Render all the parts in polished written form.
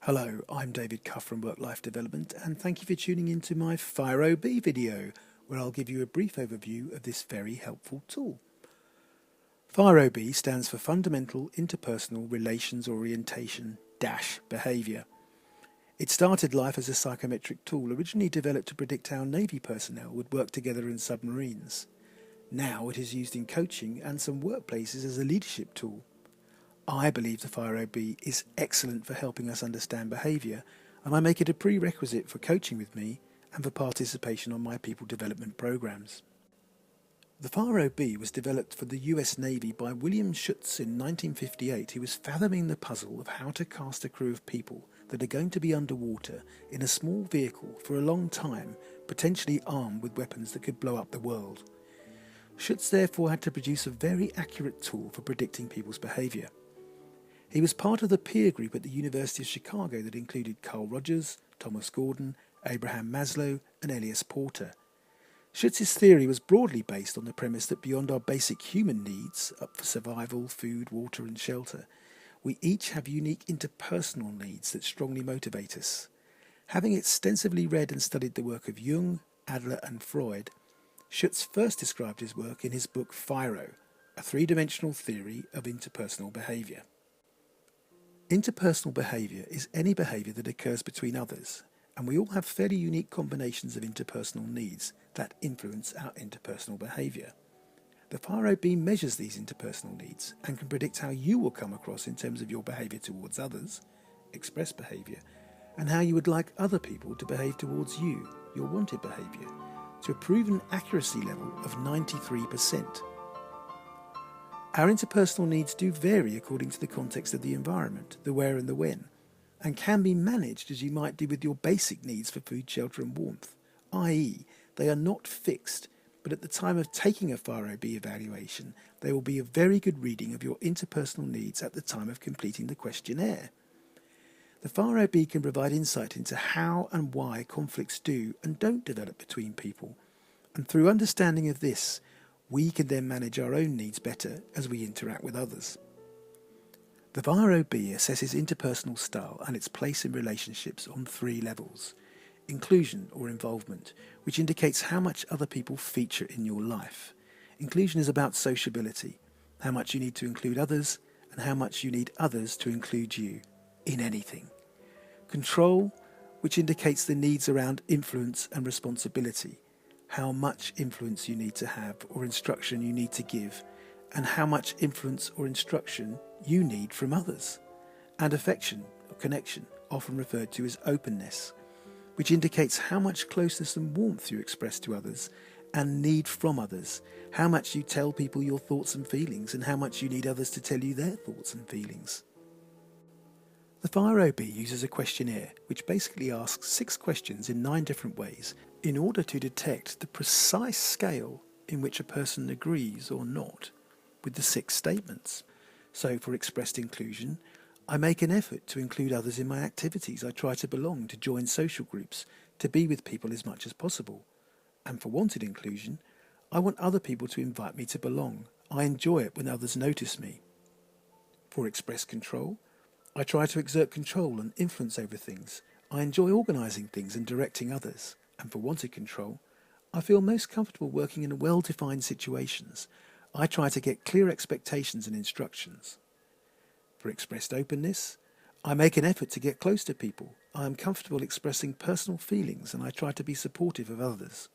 Hello, I'm David Cuff from WorkLife Development, and thank you for tuning into my Firo-B video, where I'll give you a brief overview of this very helpful tool. Firo-B stands for Fundamental Interpersonal Relations Orientation - Behaviour. It started life as a psychometric tool originally developed to predict how Navy personnel would work together in submarines. Now it is used in coaching and some workplaces as a leadership tool. I believe the Firo-B is excellent for helping us understand behaviour, and I make it a prerequisite for coaching with me and for participation on my people development programs. The Firo-B was developed for the US Navy by William Schutz in 1958, who was fathoming the puzzle of how to cast a crew of people that are going to be underwater in a small vehicle for a long time, potentially armed with weapons that could blow up the world. Schutz therefore had to produce a very accurate tool for predicting people's behaviour. He was part of the peer group at the University of Chicago that included Carl Rogers, Thomas Gordon, Abraham Maslow and Elias Porter. Schutz's theory was broadly based on the premise that beyond our basic human needs, up for survival, food, water and shelter, we each have unique interpersonal needs that strongly motivate us. Having extensively read and studied the work of Jung, Adler and Freud, Schutz first described his work in his book Firo, a three-dimensional theory of interpersonal behaviour. Interpersonal behaviour is any behaviour that occurs between others, and we all have fairly unique combinations of interpersonal needs that influence our interpersonal behaviour. The Firo-B measures these interpersonal needs and can predict how you will come across in terms of your behaviour towards others, expressed behaviour, and how you would like other people to behave towards you, your wanted behaviour, to a proven accuracy level of 93%. Our interpersonal needs do vary according to the context of the environment, the where and the when, and can be managed as you might do with your basic needs for food, shelter and warmth, i.e. they are not fixed, but at the time of taking a Firo-B evaluation, they will be a very good reading of your interpersonal needs at the time of completing the questionnaire. The Firo-B can provide insight into how and why conflicts do and don't develop between people, and through understanding of this, we can then manage our own needs better as we interact with others. The Firo-B assesses interpersonal style and its place in relationships on three levels. Inclusion or involvement, which indicates how much other people feature in your life. Inclusion is about sociability, how much you need to include others and how much you need others to include you in anything. Control, which indicates the needs around influence and responsibility, how much influence you need to have or instruction you need to give, and how much influence or instruction you need from others. And affection or connection, often referred to as openness, which indicates how much closeness and warmth you express to others and need from others, how much you tell people your thoughts and feelings, and how much you need others to tell you their thoughts and feelings. The Firo-B uses a questionnaire which basically asks 6 questions in 9 different ways in order to detect the precise scale in which a person agrees or not with the 6 statements. So for expressed inclusion, I make an effort to include others in my activities. I try to belong, to join social groups, to be with people as much as possible. And for wanted inclusion, I want other people to invite me to belong. I enjoy it when others notice me. For expressed control, I try to exert control and influence over things. I enjoy organising things and directing others. And for wanted control, I feel most comfortable working in well-defined situations. I try to get clear expectations and instructions. For expressed openness, I make an effort to get close to people. I am comfortable expressing personal feelings and I try to be supportive of others.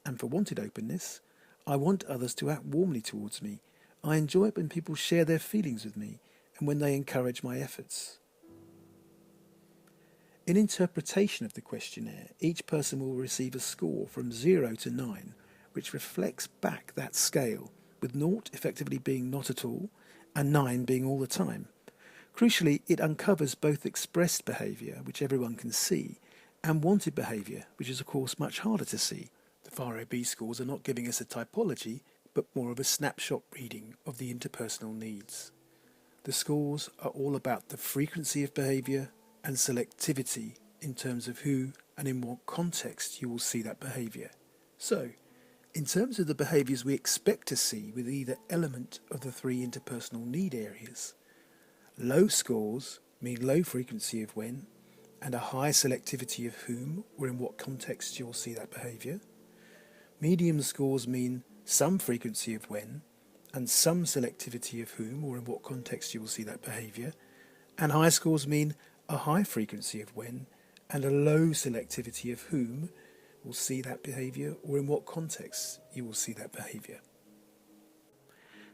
And for wanted openness, I want others to act warmly towards me. I enjoy it when people share their feelings with me and when they encourage my efforts. In interpretation of the questionnaire, each person will receive a score from 0 to 9, which reflects back that scale, with 0 effectively being not at all, and 9 being all the time. Crucially, it uncovers both expressed behaviour, which everyone can see, and wanted behaviour, which is of course much harder to see. The Firo-B scores are not giving us a typology, but more of a snapshot reading of the interpersonal needs. The scores are all about the frequency of behaviour and selectivity in terms of who and in what context you will see that behaviour. So, in terms of the behaviours we expect to see with either element of the 3 interpersonal need areas, low scores mean low frequency of when, and a high selectivity of whom or in what context you will see that behaviour. Medium scores mean some frequency of when and some selectivity of whom or in what context you will see that behaviour. And high scores mean a high frequency of when and a low selectivity of whom will see that behaviour or in what context you will see that behaviour.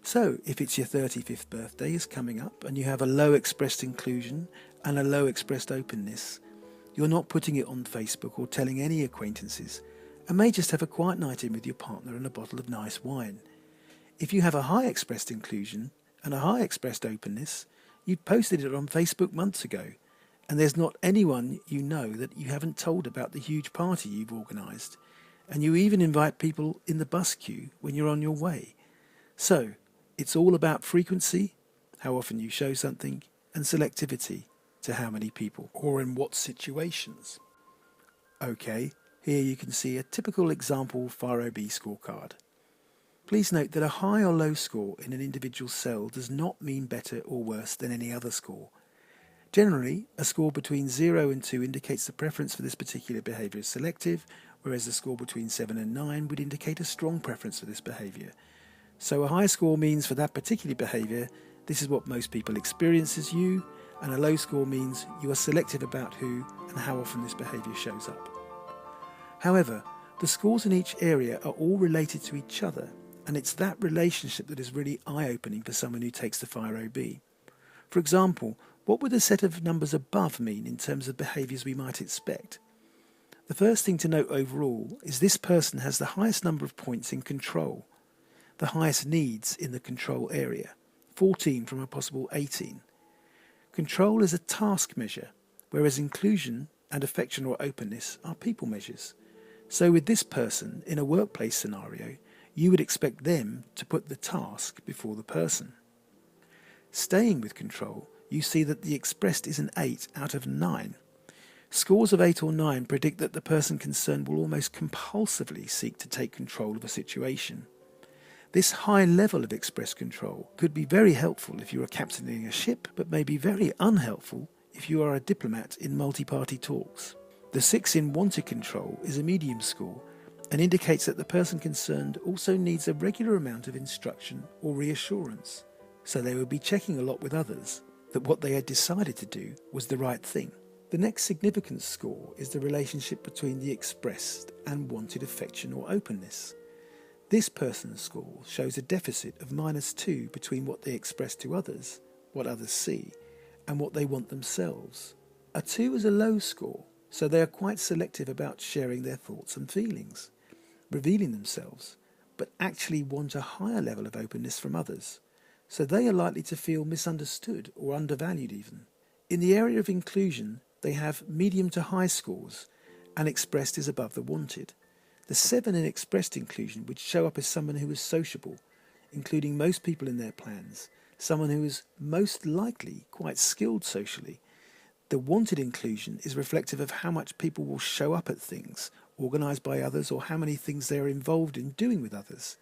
So, if it's your 35th birthday is coming up and you have a low expressed inclusion and a low expressed openness, you're not putting it on Facebook or telling any acquaintances, and may just have a quiet night in with your partner and a bottle of nice wine. If you have a high expressed inclusion and a high expressed openness, you'd posted it on Facebook months ago, and there's not anyone you know that you haven't told about the huge party you've organised, and you even invite people in the bus queue when you're on your way. So, it's all about frequency, how often you show something, and selectivity to how many people or in what situations. Okay, here you can see a typical example Firo-B scorecard. Please note that a high or low score in an individual cell does not mean better or worse than any other score. Generally, a score between 0 and 2 indicates the preference for this particular behaviour is selective, whereas a score between 7 and 9 would indicate a strong preference for this behaviour. So a high score means for that particular behaviour, this is what most people experience as you, and a low score means you are selective about who and how often this behaviour shows up. However, the scores in each area are all related to each other, and it's that relationship that is really eye-opening for someone who takes the Firo-B. For example, what would a set of numbers above mean in terms of behaviours we might expect? The first thing to note overall is this person has the highest number of points in control, the highest needs in the control area, 14 from a possible 18. Control is a task measure, whereas inclusion and affection or openness are people measures. So with this person, in a workplace scenario, you would expect them to put the task before the person. Staying with control, you see that the expressed is an 8 out of 9. Scores of 8 or 9 predict that the person concerned will almost compulsively seek to take control of a situation. This high level of express control could be very helpful if you are captaining a ship, but may be very unhelpful if you are a diplomat in multi-party talks. The 6 in wanted control is a medium score and indicates that the person concerned also needs a regular amount of instruction or reassurance, so they will be checking a lot with others that what they had decided to do was the right thing. The next significant score is the relationship between the expressed and wanted affection or openness. This person's score shows a deficit of -2 between what they express to others, what others see, and what they want themselves. A 2 is a low score, so they are quite selective about sharing their thoughts and feelings, revealing themselves, but actually want a higher level of openness from others, so they are likely to feel misunderstood or undervalued even. In the area of inclusion, they have medium to high scores, and expressed is above the wanted. The 7 in expressed inclusion would show up as someone who is sociable, including most people in their plans, someone who is most likely quite skilled socially. The wanted inclusion is reflective of how much people will show up at things organised by others or how many things they are involved in doing with others.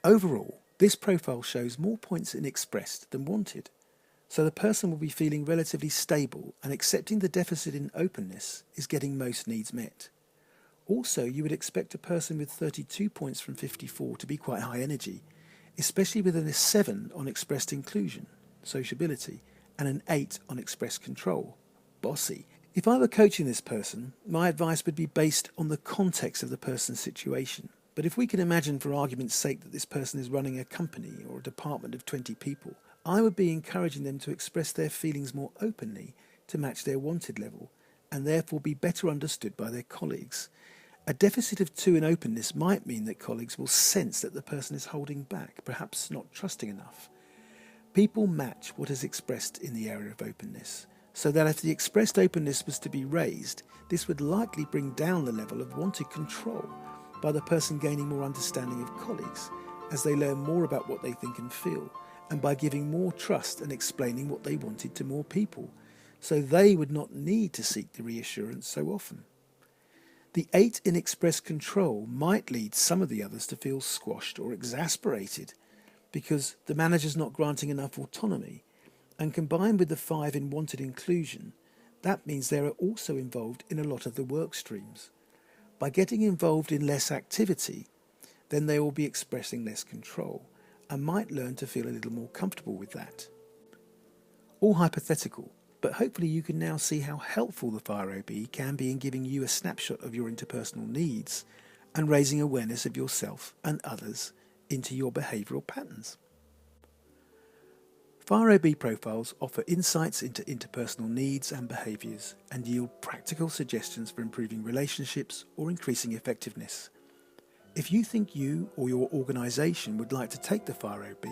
Overall, this profile shows more points in expressed than wanted, so the person will be feeling relatively stable and accepting the deficit in openness is getting most needs met. Also, you would expect a person with 32 points from 54 to be quite high energy, especially with a 7 on expressed inclusion, sociability, and an 8 on expressed control, bossy. If I were coaching this person, my advice would be based on the context of the person's situation. But if we can imagine for argument's sake that this person is running a company or a department of 20 people, I would be encouraging them to express their feelings more openly to match their wanted level, and therefore be better understood by their colleagues. A deficit of 2 in openness might mean that colleagues will sense that the person is holding back, perhaps not trusting enough. People match what is expressed in the area of openness, so that if the expressed openness was to be raised, this would likely bring down the level of wanted control by the person gaining more understanding of colleagues as they learn more about what they think and feel, and by giving more trust and explaining what they wanted to more people, so they would not need to seek the reassurance so often. The 8 in express control might lead some of the others to feel squashed or exasperated because the manager's not granting enough autonomy, and combined with the 5 in wanted inclusion, That means they are also involved in a lot of the work streams. By getting involved in less activity, then they will be expressing less control and might learn to feel a little more comfortable with that. All hypothetical, but hopefully you can now see how helpful the Firo-B can be in giving you a snapshot of your interpersonal needs and raising awareness of yourself and others into your behavioural patterns. Firo-B profiles offer insights into interpersonal needs and behaviours and yield practical suggestions for improving relationships or increasing effectiveness. If you think you or your organisation would like to take the Firo-B,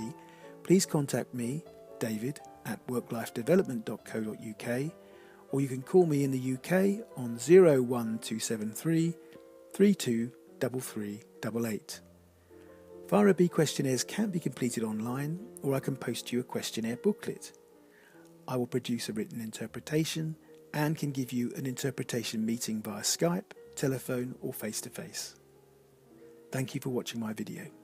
please contact me, David, at worklifedevelopment.co.uk, or you can call me in the UK on 01273 323388. Firo-B questionnaires can be completed online, or I can post you a questionnaire booklet. I will produce a written interpretation and can give you an interpretation meeting via Skype, telephone or face-to-face. Thank you for watching my video.